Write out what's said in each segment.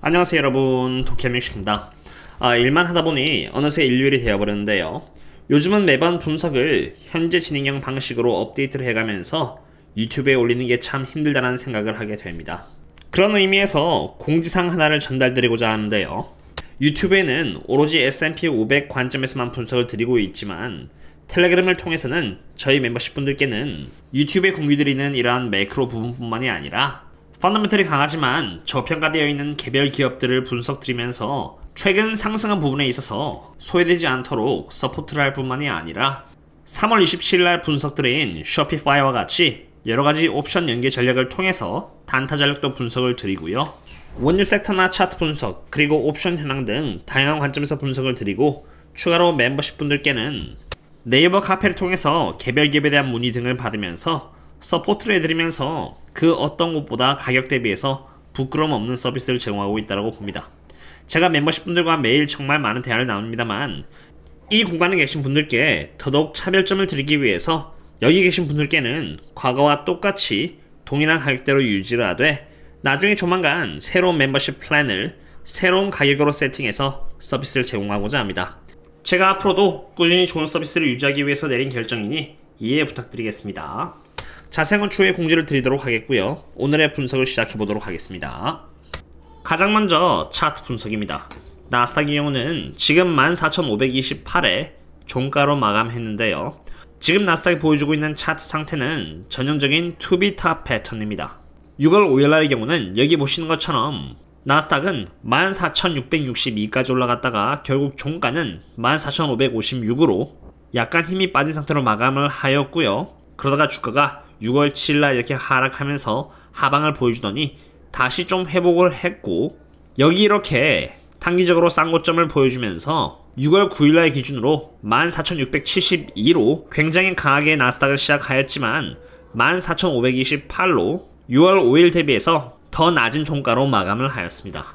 안녕하세요 여러분, 도쿄뮤직입니다. 일만 하다보니 어느새 일요일이 되어버렸는데요. 요즘은 매번 분석을 현재 진행형 방식으로 업데이트를 해가면서 유튜브에 올리는 게 참 힘들다는 생각을 하게 됩니다. 그런 의미에서 공지사항 하나를 전달드리고자 하는데요. 유튜브에는 오로지 S&P 500 관점에서만 분석을 드리고 있지만 텔레그램을 통해서는 저희 멤버십 분들께는 유튜브에 공유드리는 이러한 매크로 부분뿐만이 아니라 펀더멘털이 강하지만 저평가되어 있는 개별 기업들을 분석드리면서 최근 상승한 부분에 있어서 소외되지 않도록 서포트를 할 뿐만이 아니라 3월 27일 분석드린 쇼피파이와 같이 여러가지 옵션 연계 전략을 통해서 단타 전략도 분석을 드리고요. 원유 섹터나 차트 분석, 그리고 옵션 현황 등 다양한 관점에서 분석을 드리고 추가로 멤버십 분들께는 네이버 카페를 통해서 개별 기업에 대한 문의 등을 받으면서 서포트를 해드리면서 그 어떤 곳보다 가격 대비해서 부끄러움 없는 서비스를 제공하고 있다고 봅니다. 제가 멤버십 분들과 매일 정말 많은 대화를 나눕니다만 이 공간에 계신 분들께 더더욱 차별점을 드리기 위해서 여기 계신 분들께는 과거와 똑같이 동일한 가격대로 유지를 하되 나중에 조만간 새로운 멤버십 플랜을 새로운 가격으로 세팅해서 서비스를 제공하고자 합니다. 제가 앞으로도 꾸준히 좋은 서비스를 유지하기 위해서 내린 결정이니 이해 부탁드리겠습니다. 자세한 추후에 공지를 드리도록 하겠고요. 오늘의 분석을 시작해보도록 하겠습니다. 가장 먼저 차트 분석입니다. 나스닥의 경우는 지금 14,528에 종가로 마감했는데요. 지금 나스닥이 보여주고 있는 차트 상태는 전형적인 투비탑 패턴입니다. 6월 5일날의 경우는 여기 보시는 것처럼 나스닥은 14,662까지 올라갔다가 결국 종가는 14,556으로 약간 힘이 빠진 상태로 마감을 하였고요. 그러다가 주가가 6월 7일날 이렇게 하락하면서 하방을 보여주더니 다시 좀 회복을 했고 여기 이렇게 단기적으로 싼 고점을 보여주면서 6월 9일날 기준으로 14,672로 굉장히 강하게 나스닥을 시작하였지만 14,528로 6월 5일 대비해서 더 낮은 종가로 마감을 하였습니다.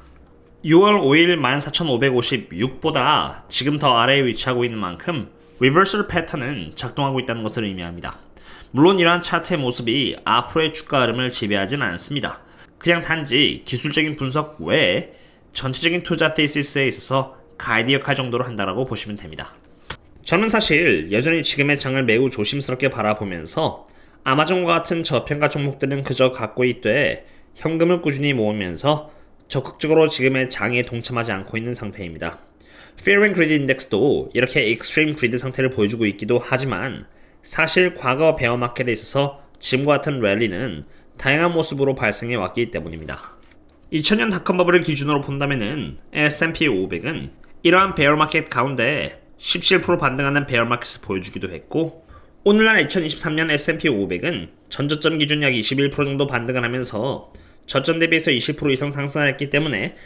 6월 5일 14,556보다 지금 더 아래에 위치하고 있는 만큼 리버설 패턴은 작동하고 있다는 것을 의미합니다. 물론 이러한 차트의 모습이 앞으로의 주가 흐름을 지배하지는 않습니다. 그냥 단지 기술적인 분석 외에 전체적인 투자 테시스에 있어서 가이드 역할 정도로 한다고 보시면 됩니다. 저는 사실 여전히 지금의 장을 매우 조심스럽게 바라보면서 아마존과 같은 저평가 종목들은 그저 갖고 있되 현금을 꾸준히 모으면서 적극적으로 지금의 장에 동참하지 않고 있는 상태입니다. Fear and Greed 인덱스도 이렇게 Extreme Greed 상태를 보여주고 있기도 하지만 사실 과거 베어마켓에 있어서 지금과 같은 랠리는 다양한 모습으로 발생해 왔기 때문입니다. 2000년 닷컴 버블을 기준으로 본다면은 S&P 500은 이러한 베어마켓 가운데 17% 반등하는 베어마켓을 보여주기도 했고 오늘날 2023년 S&P 500은 전저점 기준 약 21% 정도 반등을 하면서 저점 대비해서 20% 이상 상승했기 때문에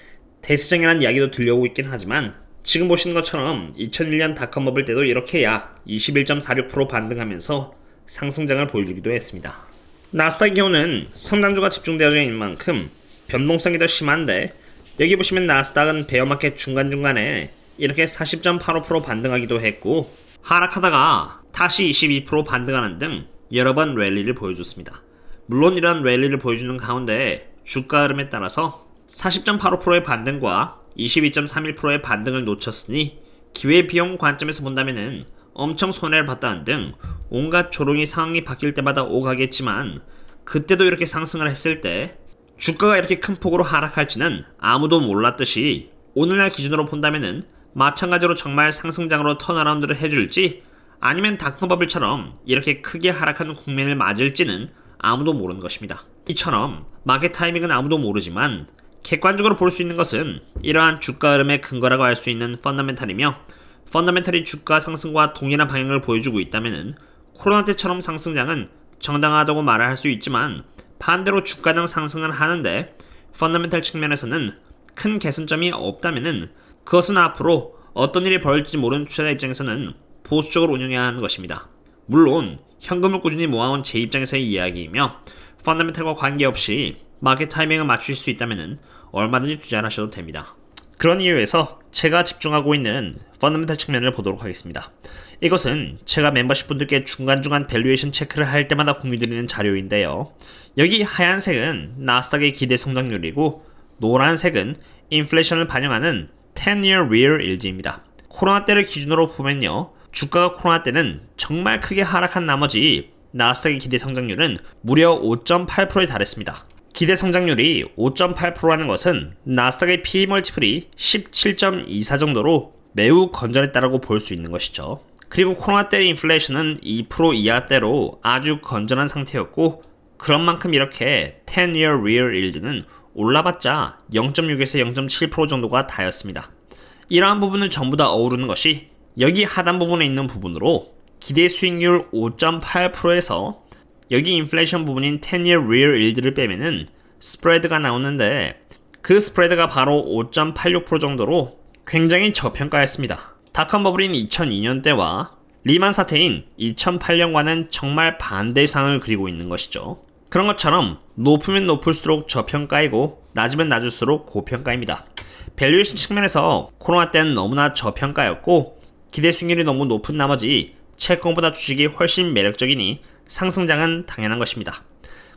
대수정이라는 이야기도 들려오고 있긴 하지만 지금 보시는 것처럼 2001년 닷컴 버블 때도 이렇게 약 21.46% 반등하면서 상승장을 보여주기도 했습니다. 나스닥의 경우는 성장주가 집중되어져 있는 만큼 변동성이 더 심한데 여기 보시면 나스닥은 베어마켓 중간중간에 이렇게 40.85% 반등하기도 했고 하락하다가 다시 22% 반등하는 등 여러 번 랠리를 보여줬습니다. 물론 이런 랠리를 보여주는 가운데 주가 흐름에 따라서 40.85%의 반등과 22.31%의 반등을 놓쳤으니 기회비용 관점에서 본다면은 엄청 손해를 봤다는 등 온갖 조롱이 상황이 바뀔 때마다 오가겠지만 그때도 이렇게 상승을 했을 때 주가가 이렇게 큰 폭으로 하락할지는 아무도 몰랐듯이 오늘날 기준으로 본다면은 마찬가지로 정말 상승장으로 턴어라운드를 해줄지 아니면 닷컴버블처럼 이렇게 크게 하락하는 국면을 맞을지는 아무도 모르는 것입니다. 이처럼 마켓 타이밍은 아무도 모르지만 객관적으로 볼 수 있는 것은 이러한 주가 흐름의 근거라고 할 수 있는 펀더멘탈이며 펀더멘탈이 주가 상승과 동일한 방향을 보여주고 있다면 코로나 때처럼 상승장은 정당하다고 말을 할 수 있지만 반대로 주가는 상승을 하는데 펀더멘탈 측면에서는 큰 개선점이 없다면 그것은 앞으로 어떤 일이 벌어질지 모르는 투자자 입장에서는 보수적으로 운영해야 하는 것입니다. 물론 현금을 꾸준히 모아온 제 입장에서의 이야기이며 펀더멘탈과 관계없이 마켓 타이밍을 맞추실 수 있다면 얼마든지 투자를 하셔도 됩니다. 그런 이유에서 제가 집중하고 있는 펀더멘탈 측면을 보도록 하겠습니다. 이것은 제가 멤버십 분들께 중간중간 밸류에이션 체크를 할 때마다 공유드리는 자료인데요. 여기 하얀색은 나스닥의 기대 성장률이고 노란색은 인플레이션을 반영하는 10-year real yield입니다. 코로나 때를 기준으로 보면요, 주가가 코로나 때는 정말 크게 하락한 나머지 나스닥의 기대 성장률은 무려 5.8%에 달했습니다. 기대 성장률이 5.8%라는 것은 나스닥의 PE 멀티플이 17.24 정도로 매우 건전했다고 볼 수 있는 것이죠. 그리고 코로나 때의 인플레이션은 2% 이하대로 아주 건전한 상태였고, 그런 만큼 이렇게 10-year real yield는 올라봤자 0.6에서 0.7% 정도가 다였습니다. 이러한 부분을 전부 다 어우르는 것이 여기 하단 부분에 있는 부분으로 기대 수익률 5.8%에서 여기 인플레이션 부분인 10-year real yield를 빼면은 스프레드가 나오는데, 그 스프레드가 바로 5.86% 정도로 굉장히 저평가였습니다. 닷컴 버블인 2002년대와 리만 사태인 2008년과는 정말 반대의 상황을 그리고 있는 것이죠. 그런 것처럼 높으면 높을수록 저평가이고 낮으면 낮을수록 고평가입니다. 밸류에이션 측면에서 코로나 때는 너무나 저평가였고 기대 수익률이 너무 높은 나머지 채권보다 주식이 훨씬 매력적이니 상승장은 당연한 것입니다.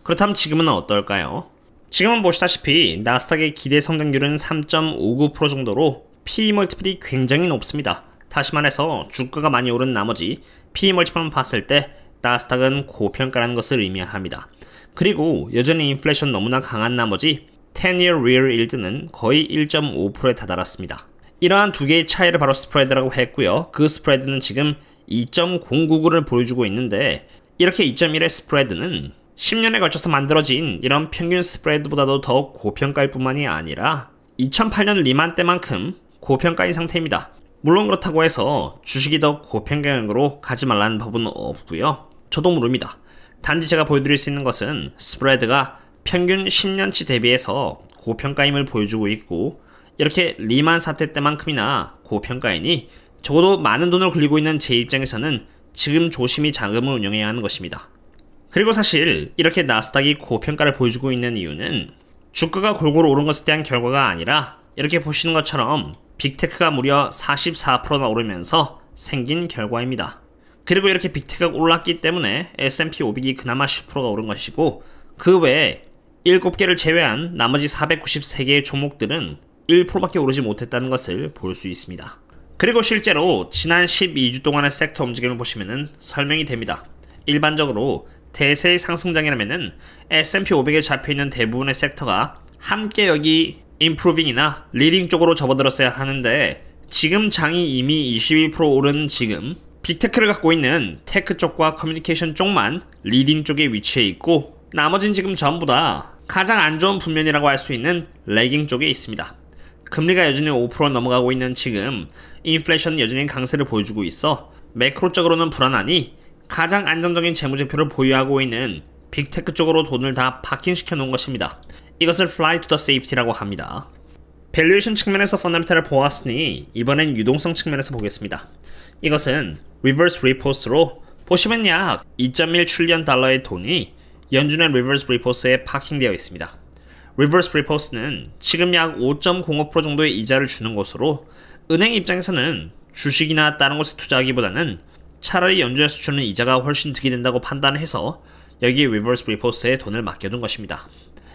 그렇다면 지금은 어떨까요? 지금은 보시다시피 나스닥의 기대 성장률은 3.59% 정도로 PE 멀티플이 굉장히 높습니다. 다시 말해서 주가가 많이 오른 나머지 PE 멀티플만 봤을 때 나스닥은 고평가라는 것을 의미합니다. 그리고 여전히 인플레이션 너무나 강한 나머지 10-year real yield는 거의 1.5%에 다다랐습니다. 이러한 두 개의 차이를 바로 스프레드라고 했고요. 그 스프레드는 지금 2.099를 보여주고 있는데, 이렇게 2.1의 스프레드는 10년에 걸쳐서 만들어진 이런 평균 스프레드보다도 더 고평가일 뿐만이 아니라 2008년 리만 때만큼 고평가인 상태입니다. 물론 그렇다고 해서 주식이 더 고평가형으로 가지 말라는 법은 없고요. 저도 모릅니다. 단지 제가 보여드릴 수 있는 것은 스프레드가 평균 10년치 대비해서 고평가임을 보여주고 있고, 이렇게 리만 사태 때만큼이나 고평가이니 적어도 많은 돈을 굴리고 있는 제 입장에서는 지금 조심히 자금을 운영해야 하는 것입니다. 그리고 사실 이렇게 나스닥이 고평가를 보여주고 있는 이유는 주가가 골고루 오른 것에 대한 결과가 아니라 이렇게 보시는 것처럼 빅테크가 무려 44%나 오르면서 생긴 결과입니다. 그리고 이렇게 빅테크가 올랐기 때문에 S&P 500이 그나마 10%가 오른 것이고, 그 외에 7개를 제외한 나머지 493개의 종목들은 1%밖에 오르지 못했다는 것을 볼 수 있습니다. 그리고 실제로 지난 12주 동안의 섹터 움직임을 보시면 설명이 됩니다. 일반적으로 대세의 상승장이라면 S&P 500에 잡혀있는 대부분의 섹터가 함께 여기 improving이나 leading 쪽으로 접어들었어야 하는데, 지금 장이 이미 21% 오른 지금 빅테크를 갖고 있는 테크 쪽과 커뮤니케이션 쪽만 리딩 쪽에 위치해 있고, 나머진 지금 전부 다 가장 안 좋은 분면이라고 할 수 있는 레깅 쪽에 있습니다. 금리가 여전히 5% 넘어가고 있는 지금 인플레이션은 여전히 강세를 보여주고 있어 매크로적으로는 불안하니 가장 안정적인 재무제표를 보유하고 있는 빅테크 쪽으로 돈을 다 파킹시켜 놓은 것입니다. 이것을 fly to the safety라고 합니다. 밸류에이션 측면에서 펀더멘탈을 보았으니 이번엔 유동성 측면에서 보겠습니다. 이것은 리버스 리포스로 보시면 약 2.1 트릴리언 달러의 돈이 연준의 리버스 리포스에 파킹되어 있습니다. 리버스 리포스는 지금 약 5.05% 정도의 이자를 주는 곳으로 은행 입장에서는 주식이나 다른 곳에 투자하기보다는 차라리 연준에서 주는 이자가 훨씬 득이 된다고 판단해서 여기 리버스 리포스에 돈을 맡겨둔 것입니다.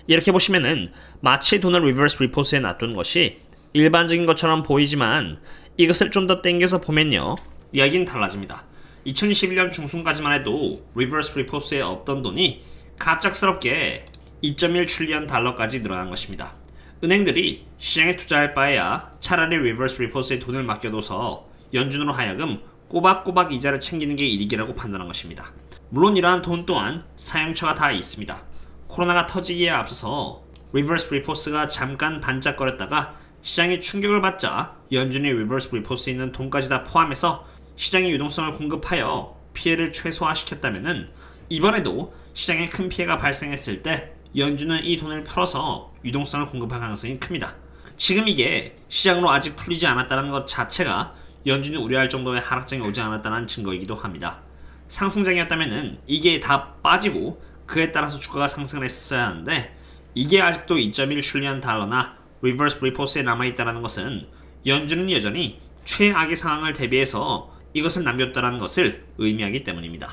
이렇게 보시면은 마치 돈을 리버스 리포스에 놔둔 것이 일반적인 것처럼 보이지만 이것을 좀 더 땡겨서 보면요, 이야기는 달라집니다. 2021년 중순까지만 해도 리버스 리포스에 없던 돈이 갑작스럽게 2.1 트릴리언 달러까지 늘어난 것입니다. 은행들이 시장에 투자할 바에야 차라리 리버스 리포스에 돈을 맡겨둬서 연준으로 하여금 꼬박꼬박 이자를 챙기는 게 이익이라고 판단한 것입니다. 물론 이러한 돈 또한 사용처가 다 있습니다. 코로나가 터지기에 앞서서 리버스 리포스가 잠깐 반짝거렸다가 시장이 충격을 받자 연준이 리버스 리포스에 있는 돈까지 다 포함해서 시장의 유동성을 공급하여 피해를 최소화시켰다면 이번에도 시장에 큰 피해가 발생했을 때 연준은 이 돈을 풀어서 유동성을 공급할 가능성이 큽니다. 지금 이게 시장으로 아직 풀리지 않았다는 것 자체가 연준이 우려할 정도의 하락장이 오지 않았다는 증거이기도 합니다. 상승장이었다면 이게 다 빠지고 그에 따라서 주가가 상승을 했었어야 하는데, 이게 아직도 2.1 트릴리언 달러나 리버스 리포스에 남아있다는 것은 연준은 여전히 최악의 상황을 대비해서 이것을 남겼다는 것을 의미하기 때문입니다.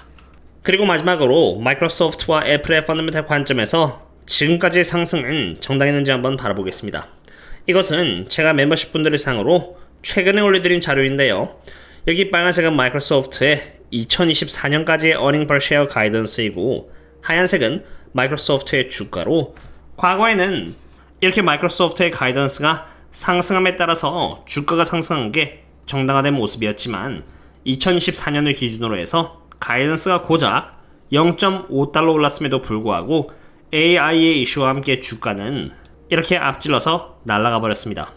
그리고 마지막으로 마이크로소프트와 애플의 펀더멘탈 관점에서 지금까지의 상승은 정당했는지 한번 바라보겠습니다. 이것은 제가 멤버십 분들을 상으로 최근에 올려드린 자료인데요. 여기 빨간색은 마이크로소프트의 2024년까지의 earning per share 가이던스이고, 하얀색은 마이크로소프트의 주가로, 과거에는 이렇게 마이크로소프트의 가이던스가 상승함에 따라서 주가가 상승한 게 정당화된 모습이었지만 2024년을 기준으로 해서 가이던스가 고작 0.5달러 올랐음에도 불구하고 AI의 이슈와 함께 주가는 이렇게 앞질러서 날아가 버렸습니다.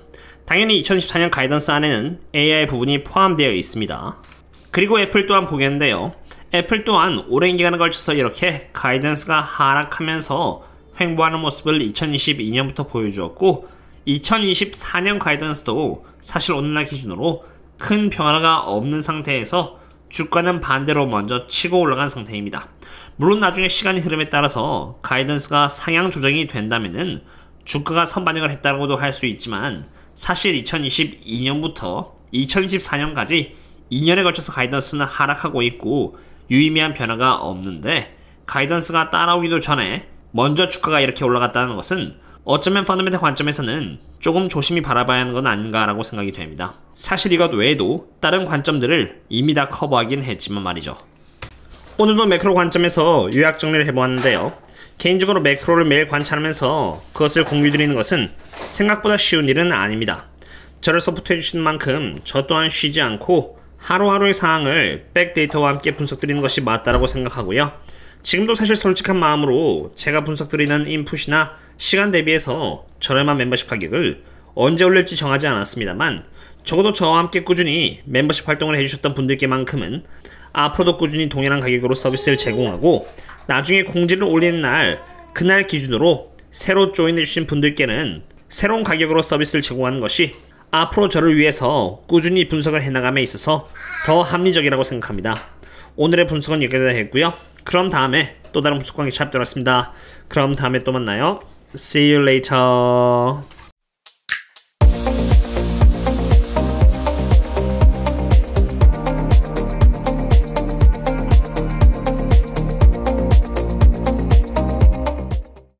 당연히 2024년 가이던스 안에는 AI 부분이 포함되어 있습니다. 그리고 애플 또한 보겠는데요. 애플 또한 오랜 기간에 걸쳐서 이렇게 가이던스가 하락하면서 횡보하는 모습을 2022년부터 보여주었고, 2024년 가이던스도 사실 오늘날 기준으로 큰 변화가 없는 상태에서 주가는 반대로 먼저 치고 올라간 상태입니다. 물론 나중에 시간의 흐름에 따라서 가이던스가 상향 조정이 된다면은 주가가 선반영을 했다고도 할 수 있지만, 사실 2022년부터 2024년까지 2년에 걸쳐서 가이던스는 하락하고 있고 유의미한 변화가 없는데, 가이던스가 따라오기도 전에 먼저 주가가 이렇게 올라갔다는 것은 어쩌면 펀더멘털 관점에서는 조금 조심히 바라봐야 하는 건 아닌가라고 생각이 됩니다. 사실 이것 외에도 다른 관점들을 이미 다 커버하긴 했지만 말이죠. 오늘도 매크로 관점에서 요약 정리를 해보았는데요. 개인적으로 매크로를 매일 관찰하면서 그것을 공유드리는 것은 생각보다 쉬운 일은 아닙니다. 저를 서포트해주시는 만큼 저 또한 쉬지 않고 하루하루의 상황을 백데이터와 함께 분석드리는 것이 맞다라고 생각하고요. 지금도 사실 솔직한 마음으로 제가 분석드리는 인풋이나 시간 대비해서 저렴한 멤버십 가격을 언제 올릴지 정하지 않았습니다만, 적어도 저와 함께 꾸준히 멤버십 활동을 해주셨던 분들께만큼은 앞으로도 꾸준히 동일한 가격으로 서비스를 제공하고, 나중에 공지를 올리는 날 그날 기준으로 새로 조인해주신 분들께는 새로운 가격으로 서비스를 제공하는 것이 앞으로 저를 위해서 꾸준히 분석을 해나감에 있어서 더 합리적이라고 생각합니다. 오늘의 분석은 여기까지 했고요. 그럼 다음에 또 다른 분석 관계 찾도록 하겠습니다. 그럼 다음에 또 만나요. See you later.